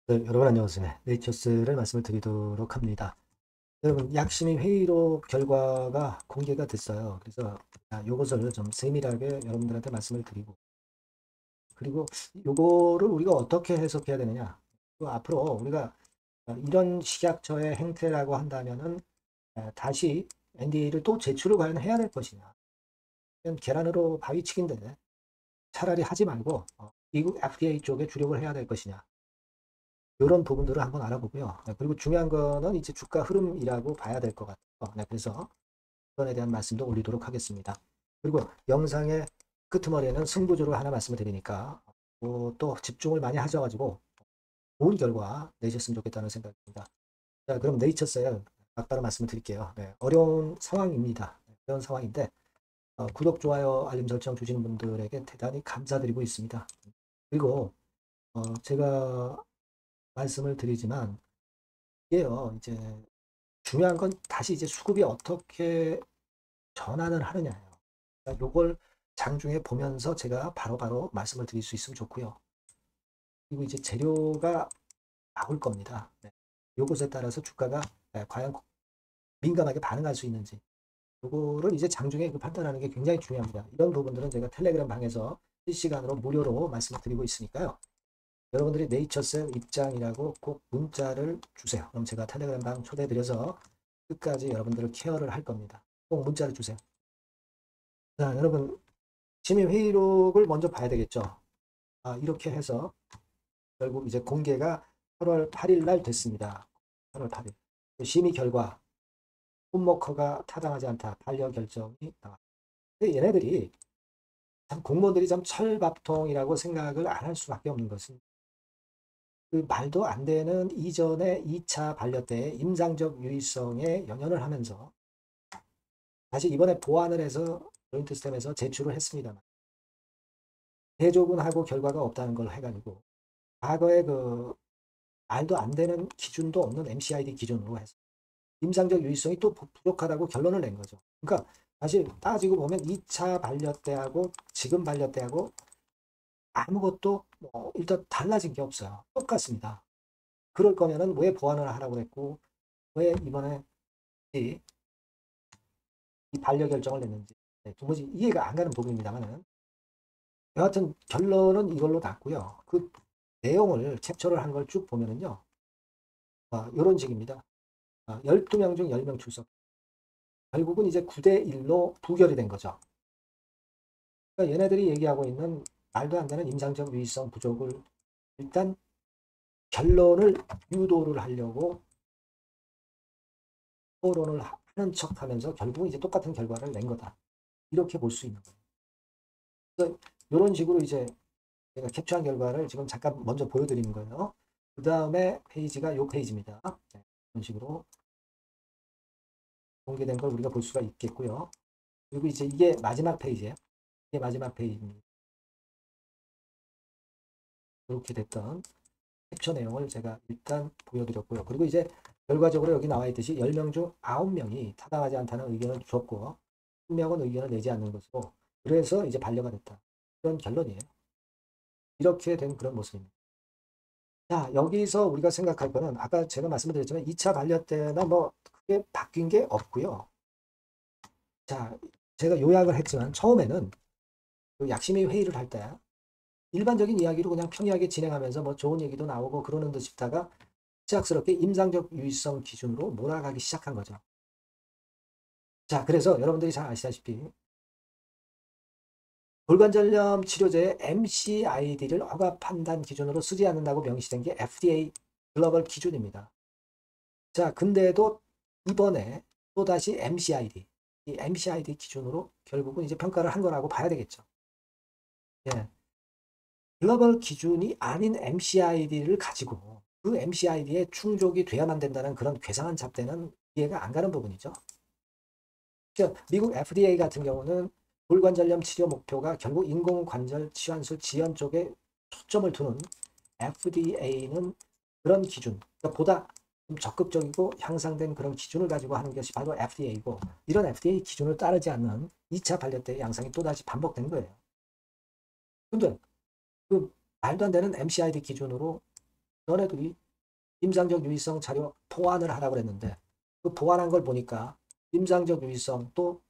네, 여러분 안녕하세요. 네이처스를 말씀을 드리도록 합니다. 여러분, 약심의 회의로 결과가 공개가 됐어요. 그래서 요것을 좀 세밀하게 여러분들한테 말씀을 드리고, 그리고 요거를 우리가 어떻게 해석해야 되느냐. 또 앞으로 우리가 이런 식약처의 행태라고 한다면은 다시 NDA를 또 제출을 과연 해야 될 것이냐. 그냥 계란으로 바위치기인데 차라리 하지 말고 미국 FDA 쪽에 주력을 해야 될 것이냐. 이런 부분들을 한번 알아보고요. 네, 그리고 중요한 거는 이제 주가 흐름이라고 봐야 될 것 같아요. 네, 그래서 그건에 대한 말씀도 올리도록 하겠습니다. 그리고 영상의 끄트머리에는 승부조를 하나 말씀을 드리니까 또 집중을 많이 하셔가지고 좋은 결과 내셨으면 좋겠다는 생각입니다. 자, 그럼 네이처스에 막바로 말씀을 드릴게요. 네, 어려운 상황입니다. 네, 어려운 상황인데 구독, 좋아요, 알림 설정 주시는 분들에게 대단히 감사드리고 있습니다. 그리고 제가 말씀을 드리지만 이게요, 이제 중요한 건 다시 이제 수급이 어떻게 전환을 하느냐예요. 그러니까 요걸 장중에 보면서 제가 바로바로 말씀을 드릴 수 있으면 좋고요. 그리고 이제 재료가 나올 겁니다. 네. 요것에 따라서 주가가 과연 민감하게 반응할 수 있는지 요거를 이제 장중에 판단하는 게 굉장히 중요합니다. 이런 부분들은 제가 텔레그램 방에서 실시간으로 무료로 말씀을 드리고 있으니까요. 여러분들이 네이처셀 입장이라고 꼭 문자를 주세요. 그럼 제가 텔레그램 방 초대드려서 끝까지 여러분들을 케어를 할 겁니다. 꼭 문자를 주세요. 자, 여러분, 심의 회의록을 먼저 봐야 되겠죠. 이렇게 해서 결국 이제 공개가 8월 8일 날 됐습니다. 8월 8일. 심의 결과, 홈워커가 타당하지 않다. 반려 결정이 나왔다. 근데 얘네들이 참 공무원들이 참 철밥통이라고 생각을 안 할 수밖에 없는 것은 그 말도 안 되는 이전에 2차 반려 때 임상적 유의성에 연연을 하면서 다시 이번에 보완을 해서 조인트 스템에서 제출을 했습니다만 대조군하고 결과가 없다는 걸 해가지고 과거에 그 말도 안 되는 기준도 없는 MCID 기준으로 해서 임상적 유의성이 또 부족하다고 결론을 낸 거죠. 그러니까 사실 따지고 보면 2차 반려 때하고 지금 반려 때하고 아무것도 일단 달라진 게 없어요. 똑같습니다. 그럴 거면은 왜 보완을 하라고 그랬고 왜 이번에 이 반려 결정을 냈는지 도무지 이해가 안 가는 부분입니다만은 여하튼 결론은 이걸로 났고요. 그 내용을 캡처를 한 걸 쭉 보면은요. 이런 식입니다. 12명 중 10명 출석. 결국은 이제 9대1로 부결이 된 거죠. 그러니까 얘네들이 얘기하고 있는 말도 안 되는 임상적 유의성 부족을 일단 결론을 유도를 하려고 토론을 하는 척 하면서 결국은 이제 똑같은 결과를 낸 거다. 이렇게 볼 수 있는 거예요. 그래서 이런 식으로 이제 제가 캡처한 결과를 지금 잠깐 먼저 보여드리는 거예요. 그 다음에 페이지가 이 페이지입니다. 네, 이런 식으로 공개된 걸 우리가 볼 수가 있겠고요. 그리고 이제 이게 마지막 페이지예요. 이게 마지막 페이지입니다. 이렇게 됐던 캡처 내용을 제가 일단 보여드렸고요. 그리고 이제 결과적으로 여기 나와 있듯이 10명 중 9명이 타당하지 않다는 의견을 줬고 1명은 의견을 내지 않는 것으로 그래서 이제 반려가 됐다. 그런 결론이에요. 이렇게 된 그런 모습입니다. 자, 여기서 우리가 생각할 거는 아까 제가 말씀드렸지만 2차 반려 때나 뭐 크게 바뀐 게 없고요. 자, 제가 요약을 했지만 처음에는 그 약심의 회의를 할 때 일반적인 이야기로 그냥 평이하게 진행하면서 뭐 좋은 얘기도 나오고 그러는 듯 싶다가 시작스럽게 임상적 유의성 기준으로 몰아가기 시작한 거죠. 자, 그래서 여러분들이 잘 아시다시피 골관절염 치료제의 MCID를 허가 판단 기준으로 쓰지 않는다고 명시된 게 FDA 글로벌 기준입니다. 자, 근데도 이번에 또다시 MCID, 이 MCID 기준으로 결국은 이제 평가를 한 거라고 봐야 되겠죠. 예. 글로벌 기준이 아닌 MCID를 가지고 그 MCID에 충족이 돼야만 된다는 그런 괴상한 잣대는 이해가 안 가는 부분이죠. 미국 FDA 같은 경우는 골관절염 치료 목표가 결국 인공관절 치환술 지연 쪽에 초점을 두는 FDA는 그런 기준, 그러니까 보다 좀 적극적이고 향상된 그런 기준을 가지고 하는 것이 바로 FDA고 이런 FDA 기준을 따르지 않는 2차 반려 때의 양상이 또다시 반복된 거예요. 근데 그 말도 안 되는 MCID 기준으로 너네들이 임상적 유의성 자료 보완을 하라고 그랬는데 그 보완한 걸 보니까 임상적 유의성 또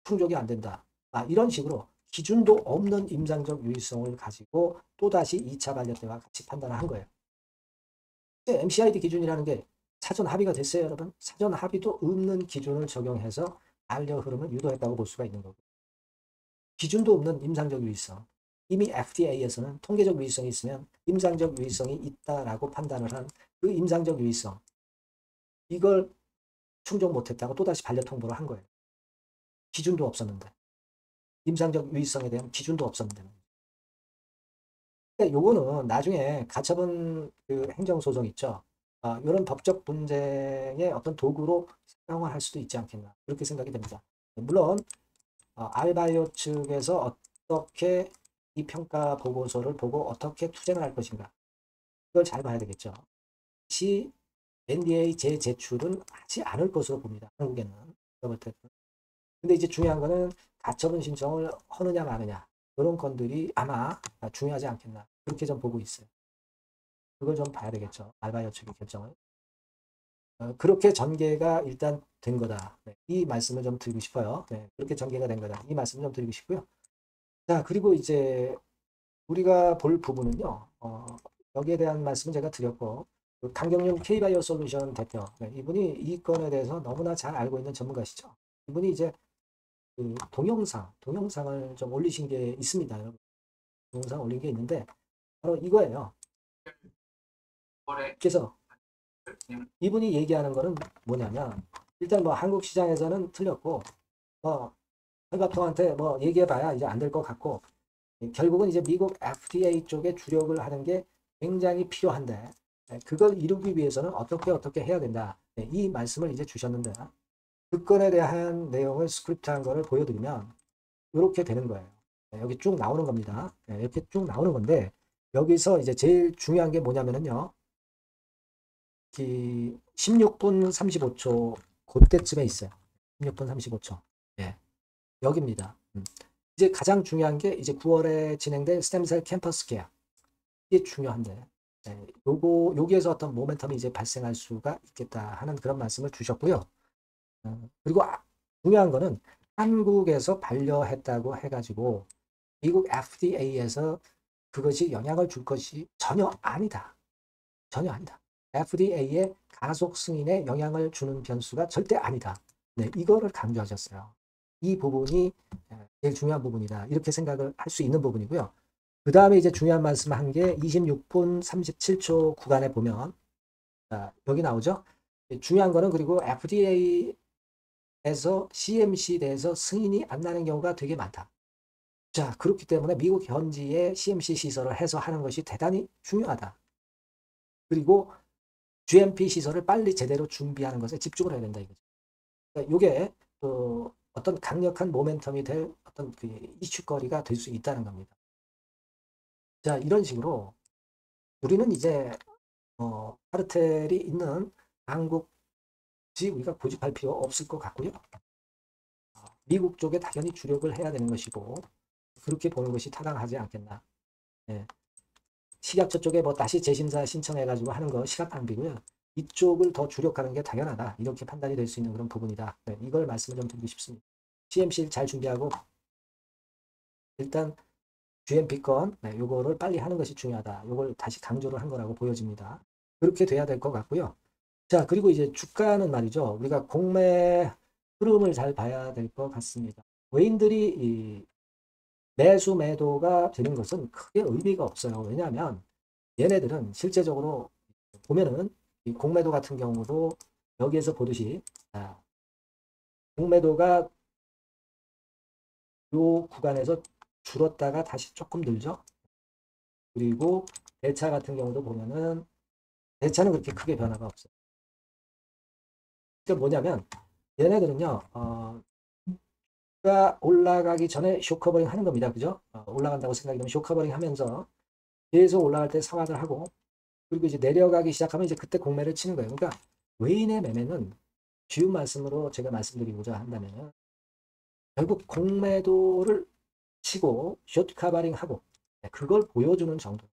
충족이 안 된다. 이런 식으로 기준도 없는 임상적 유의성을 가지고 또다시 2차 반려 때와 같이 판단을 한 거예요. MCID 기준이라는 게 사전 합의가 됐어요, 여러분. 사전 합의도 없는 기준을 적용해서 반려 흐름을 유도했다고 볼 수가 있는 거고. 기준도 없는 임상적 유의성. 이미 FDA에서는 통계적 유의성이 있으면 임상적 유의성이 있다라고 판단을 한 그 임상적 유의성. 이걸 충족 못했다고 또다시 반려 통보를 한 거예요. 기준도 없었는데. 임상적 유의성에 대한 기준도 없었는데. 요거는 나중에 가처분 그 행정소송 있죠. 이런 법적 분쟁의 어떤 도구로 사용을 할 수도 있지 않겠나. 그렇게 생각이 됩니다. 물론, 알바이오 측에서 어떻게 이 평가 보고서를 보고 어떻게 투쟁을 할 것인가. 그걸 잘 봐야 되겠죠. 시 NDA 재제출은 하지 않을 것으로 봅니다. 한국에는. 근데 이제 중요한 거는 가처분 신청을 하느냐 마느냐. 이런 건들이 아마 중요하지 않겠나. 그렇게 좀 보고 있어요. 그걸 좀 봐야 되겠죠. 알바이오 측의 결정을. 그렇게 전개가 일단 된 거다. 네, 이 말씀을 좀 드리고 싶어요. 네, 그렇게 전개가 된 거다. 이 말씀을 좀 드리고 싶고요. 자, 그리고 이제 우리가 볼 부분은요. 여기에 대한 말씀은 제가 드렸고, 그 강경윤 K바이오 솔루션 대표, 네, 이분이 이 건에 대해서 너무나 잘 알고 있는 전문가시죠. 이분이 이제 그 동영상을 좀 올리신 게 있습니다. 여러분. 동영상 올린 게 있는데, 바로 이거예요. 그래서 이분이 얘기하는 거는 뭐냐면, 일단 뭐 한국 시장에서는 틀렸고, 헬바통한테 뭐 얘기해봐야 이제 안 될 것 같고, 결국은 이제 미국 FDA 쪽에 주력을 하는 게 굉장히 필요한데, 그걸 이루기 위해서는 어떻게 해야 된다. 이 말씀을 이제 주셨는데, 그 건에 대한 내용을 스크립트한 거를 보여드리면, 이렇게 되는 거예요. 여기 쭉 나오는 겁니다. 이렇게 쭉 나오는 건데, 여기서 이제 제일 중요한 게 뭐냐면은요, 16분 35초, 그때쯤에 있어요. 16분 35초. 예, 여기입니다. 이제 가장 중요한 게 이제 9월에 진행될 스템셀 캠퍼스 계약. 이게 중요한데, 여기에서 어떤 모멘텀이 이제 발생할 수가 있겠다 하는 그런 말씀을 주셨고요. 그리고 중요한 거는 한국에서 반려했다고 해가지고 미국 FDA에서 그것이 영향을 줄 것이 전혀 아니다. 전혀 아니다. FDA의 가속 승인에 영향을 주는 변수가 절대 아니다. 네, 이거를 강조하셨어요. 이 부분이 제일 중요한 부분이다. 이렇게 생각을 할 수 있는 부분이고요. 그 다음에 이제 중요한 말씀 한 게 26분 37초 구간에 보면, 여기 나오죠. 중요한 거는 그리고 FDA에서 CMC에 대해서 승인이 안 나는 경우가 되게 많다. 자, 그렇기 때문에 미국 현지에 CMC 시설을 해서 하는 것이 대단히 중요하다. 그리고 GMP 시설을 빨리 제대로 준비하는 것에 집중을 해야 된다 이거죠. 그러니까 이게 어떤 강력한 모멘텀이 될 어떤 그 이슈거리가 될 수 있다는 겁니다. 자, 이런 식으로 우리는 이제 카르텔이 있는 한국지 우리가 고집할 필요 없을 것 같고요. 미국 쪽에 당연히 주력을 해야 되는 것이고 그렇게 보는 것이 타당하지 않겠나. 예. 식약처 쪽에 뭐 다시 재심사 신청해가지고 하는 거 시간 낭비고요. 이쪽을 더 주력하는 게 당연하다. 이렇게 판단이 될 수 있는 그런 부분이다. 네, 이걸 말씀을 좀 드리고 싶습니다. CMC 잘 준비하고 일단 GMP건 요거를 빨리 하는 것이 중요하다. 요걸 다시 강조를 한 거라고 보여집니다. 그렇게 돼야 될 것 같고요. 자, 그리고 이제 주가는 말이죠. 우리가 공매 흐름을 잘 봐야 될 것 같습니다. 외인들이 이 매수 매도가 되는 것은 크게 의미가 없어요. 왜냐하면 얘네들은 실제적으로 보면은 이 공매도 같은 경우도 여기에서 보듯이 공매도가 요 구간에서 줄었다가 다시 조금 늘죠. 그리고 대차 같은 경우도 보면은 대차는 그렇게 크게 변화가 없어요. 그러니까 뭐냐면 얘네들은요 가 올라가기 전에 쇼커버링 하는 겁니다. 그죠? 올라간다고 생각이 되면 쇼커버링 하면서 계속 올라갈 때 상환을 하고 그리고 이제 내려가기 시작하면 이제 그때 공매를 치는 거예요. 그러니까 외인의 매매는 쉬운 말씀으로 제가 말씀드리고자 한다면 결국 공매도를 치고 숏 커버링하고 그걸 보여주는 정도.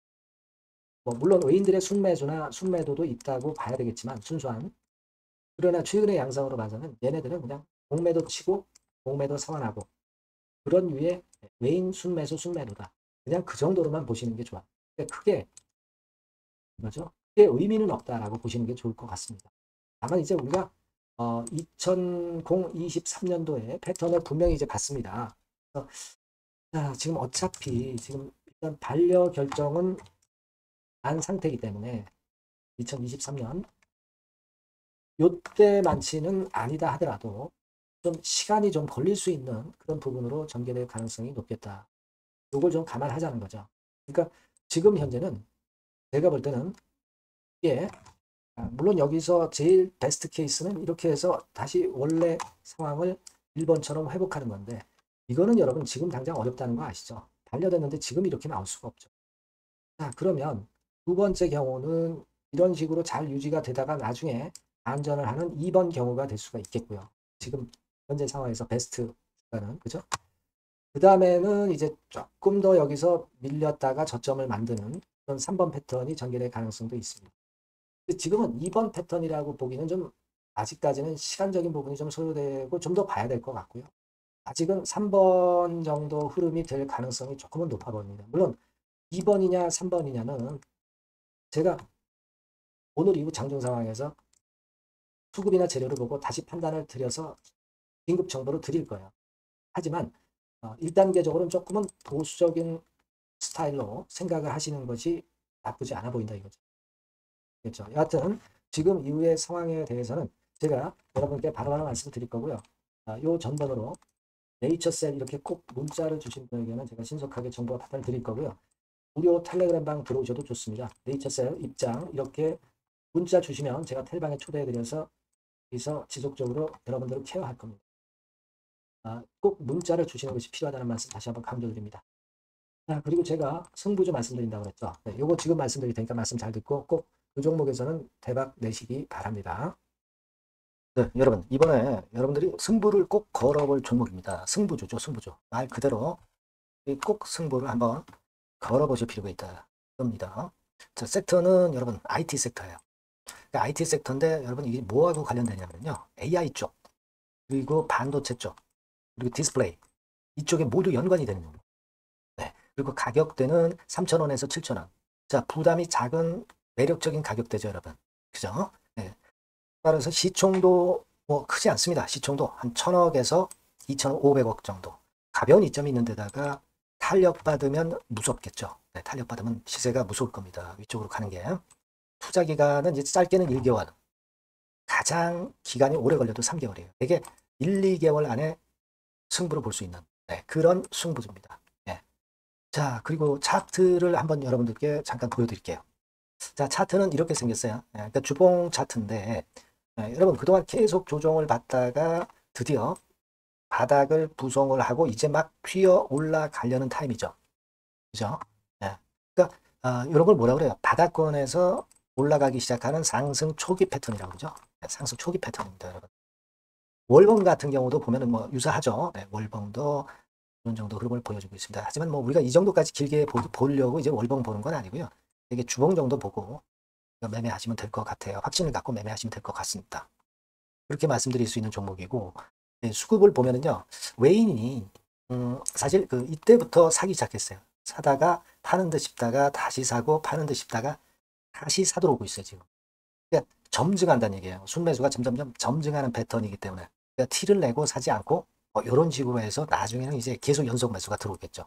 뭐 물론 외인들의 순매수나 순매도도 있다고 봐야 되겠지만 순수한. 그러나 최근의 양상으로 봐서는 얘네들은 그냥 공매도 치고 공매도 상환하고 그런 류의 외인 순매수 순매도다. 그냥 그 정도로만 보시는 게 좋아. 그러니까 크게 뭐죠? 크게 의미는 없다라고 보시는 게 좋을 것 같습니다. 다만 이제 우리가 2023년도에 패턴을 분명히 이제 봤습니다. 그래서 자, 지금 어차피 지금 일단 반려 결정은 안 상태이기 때문에 2023년 요때만치는 아니다 하더라도 좀 시간이 좀 걸릴 수 있는 그런 부분으로 전개될 가능성이 높겠다. 요걸 좀 감안하자는 거죠. 그러니까 지금 현재는 제가 볼 때는 이게 물론 여기서 제일 베스트 케이스는 이렇게 해서 다시 원래 상황을 1번처럼 회복하는 건데 이거는 여러분 지금 당장 어렵다는 거 아시죠? 반려됐는데 지금 이렇게 나올 수가 없죠. 자, 그러면 두 번째 경우는 이런 식으로 잘 유지가 되다가 나중에 안전을 하는 2번 경우가 될 수가 있겠고요. 지금 현재 상황에서 베스트 주가는 그죠? 그 다음에는 이제 조금 더 여기서 밀렸다가 저점을 만드는 그런 3번 패턴이 전개될 가능성도 있습니다. 근데 지금은 2번 패턴이라고 보기는 좀 아직까지는 시간적인 부분이 좀 소요되고 좀 더 봐야 될 것 같고요. 아직은 3번 정도 흐름이 될 가능성이 조금은 높아 보입니다. 물론 2번이냐 3번이냐는 제가 오늘 이후 장중 상황에서 수급이나 재료를 보고 다시 판단을 드려서 긴급 정보를 드릴 거예요. 하지만 1단계적으로는 조금은 보수적인 스타일로 생각을 하시는 것이 나쁘지 않아 보인다 이거죠. 그렇죠. 여하튼 지금 이후의 상황에 대해서는 제가 여러분께 바로바로 말씀드릴 거고요. 요 전번으로 네이처셀 이렇게 꼭 문자를 주신 분에게는 제가 신속하게 정보와 파탄을 드릴 거고요. 무료 텔레그램 방 들어오셔도 좋습니다. 네이처셀 입장 이렇게 문자 주시면 제가 텔방에 초대해드려서 여기서 지속적으로 여러분들을 케어할 겁니다. 꼭 문자를 주시는 것이 필요하다는 말씀 다시 한번 강조드립니다. 자, 그리고 제가 승부주 말씀드린다고 그랬죠. 네, 요거 지금 말씀드릴 테니까 말씀 잘 듣고 꼭 이 종목에서는 대박 내시기 바랍니다. 네, 여러분 이번에 여러분들이 승부를 꼭 걸어볼 종목입니다. 승부주죠, 승부주. 말 그대로 꼭 승부를 한번 걸어보실 필요가 있다. 겁니다. 자, 섹터는 여러분 IT 섹터예요. 그러니까 IT 섹터인데 여러분 이게 뭐하고 관련되냐면요. AI 쪽, 그리고 반도체 쪽, 그리고 디스플레이 이쪽에 모두 연관이 되는 종목. 네. 그리고 가격대는 3,000원에서 7,000원. 자, 부담이 작은 매력적인 가격대죠, 여러분. 그죠? 네. 따라서 시총도 뭐 크지 않습니다. 시총도 한 1,000억에서 2,500억 정도. 가벼운 이점이 있는 데다가 탄력받으면 무섭겠죠. 네, 탄력받으면 시세가 무서울 겁니다. 위쪽으로 가는 게. 투자 기간은 이제 짧게는 1개월. 가장 기간이 오래 걸려도 3개월이에요. 이게 1, 2개월 안에 승부를 볼 수 있는 그런 승부입니다. 자, 그리고 차트를 한번 여러분들께 잠깐 보여드릴게요. 자, 차트는 이렇게 생겼어요. 그러니까 주봉 차트인데 여러분 그동안 계속 조정을 받다가 드디어 바닥을 부송을 하고 이제 막 튀어 올라가려는 타임이죠. 그죠? 그러니까 이런 걸 뭐라 그래요? 바닥권에서 올라가기 시작하는 상승 초기 패턴이라고 그러죠. 상승 초기 패턴입니다, 여러분. 월봉 같은 경우도 보면은 뭐 유사하죠. 월봉도 이런 정도 흐름을 보여주고 있습니다. 하지만 뭐 우리가 이 정도까지 길게 보려고 이제 월봉 보는 건 아니고요. 이게 주봉 정도 보고 매매하시면 될 것 같아요. 확신을 갖고 매매하시면 될 것 같습니다. 그렇게 말씀드릴 수 있는 종목이고 수급을 보면은요. 외인이 사실 그 이때부터 사기 시작했어요. 사다가 파는 듯 싶다가 다시 사고 파는 듯 싶다가 다시 사도록 오고 있어요. 지금. 그러니까 점증한다는 얘기예요. 순매수가 점점점 점증하는 패턴이기 때문에 그러니까 티를 내고 사지 않고 이런 식으로 해서 나중에는 이제 계속 연속 매수가 들어오겠죠.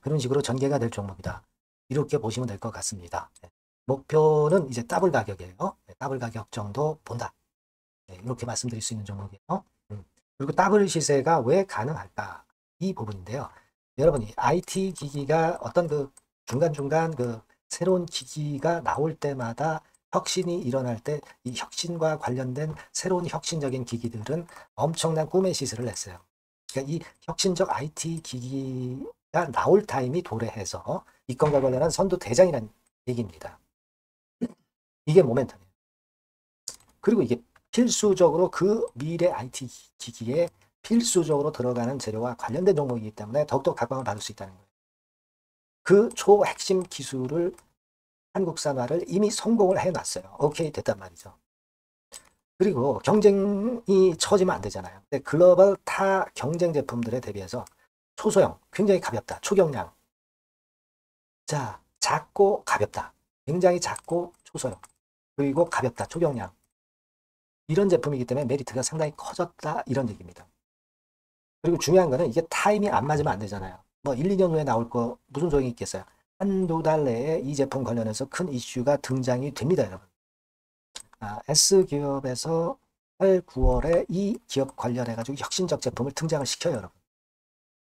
그런 식으로 전개가 될 종목이다. 이렇게 보시면 될 것 같습니다. 목표는 이제 더블 가격이에요. 더블 가격 정도 본다. 이렇게 말씀드릴 수 있는 종목이에요. 그리고 더블 시세가 왜 가능할까? 이 부분인데요. 여러분, 이 IT 기기가 어떤 그 중간중간 그 새로운 기기가 나올 때마다 혁신이 일어날 때 이 혁신과 관련된 새로운 혁신적인 기기들은 엄청난 꿈의 시세를 냈어요. 그러니까 이 혁신적 IT 기기가 나올 타임이 도래해서 이 건과 관련한 선두 대장이라는 얘기입니다. 이게 모멘텀이에요. 그리고 이게 필수적으로 그 미래 IT 기기에 필수적으로 들어가는 재료와 관련된 종목이기 때문에 더욱더 각광을 받을 수 있다는 거예요. 그 초핵심 기술을 한국산화를 이미 성공을 해놨어요. 오케이 됐단 말이죠. 그리고 경쟁이 처지면 안 되잖아요. 근데 글로벌 타 경쟁 제품들에 대비해서 초소형, 굉장히 가볍다. 초경량. 자, 작고 가볍다. 굉장히 작고 초소형. 그리고 가볍다. 초경량. 이런 제품이기 때문에 메리트가 상당히 커졌다. 이런 얘기입니다. 그리고 중요한 거는 이게 타임이 안 맞으면 안 되잖아요. 뭐 1, 2년 후에 나올 거 무슨 소용이 있겠어요. 한두 달 내에 이 제품 관련해서 큰 이슈가 등장이 됩니다, 여러분. S기업에서 8, 9월에 이 기업 관련해가지고 혁신적 제품을 등장을 시켜요, 여러분.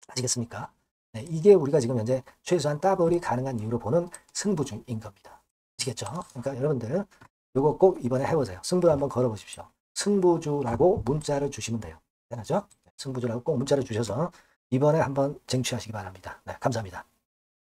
아시겠습니까? 네, 이게 우리가 지금 현재 최소한 더블이 가능한 이유로 보는 승부주인 겁니다. 아시겠죠? 그러니까 여러분들 요거 꼭 이번에 해보세요. 승부 한번 걸어보십시오. 승부주라고 문자를 주시면 돼요. 되나죠? 승부주라고 꼭 문자를 주셔서 이번에 한번 쟁취하시기 바랍니다. 네, 감사합니다.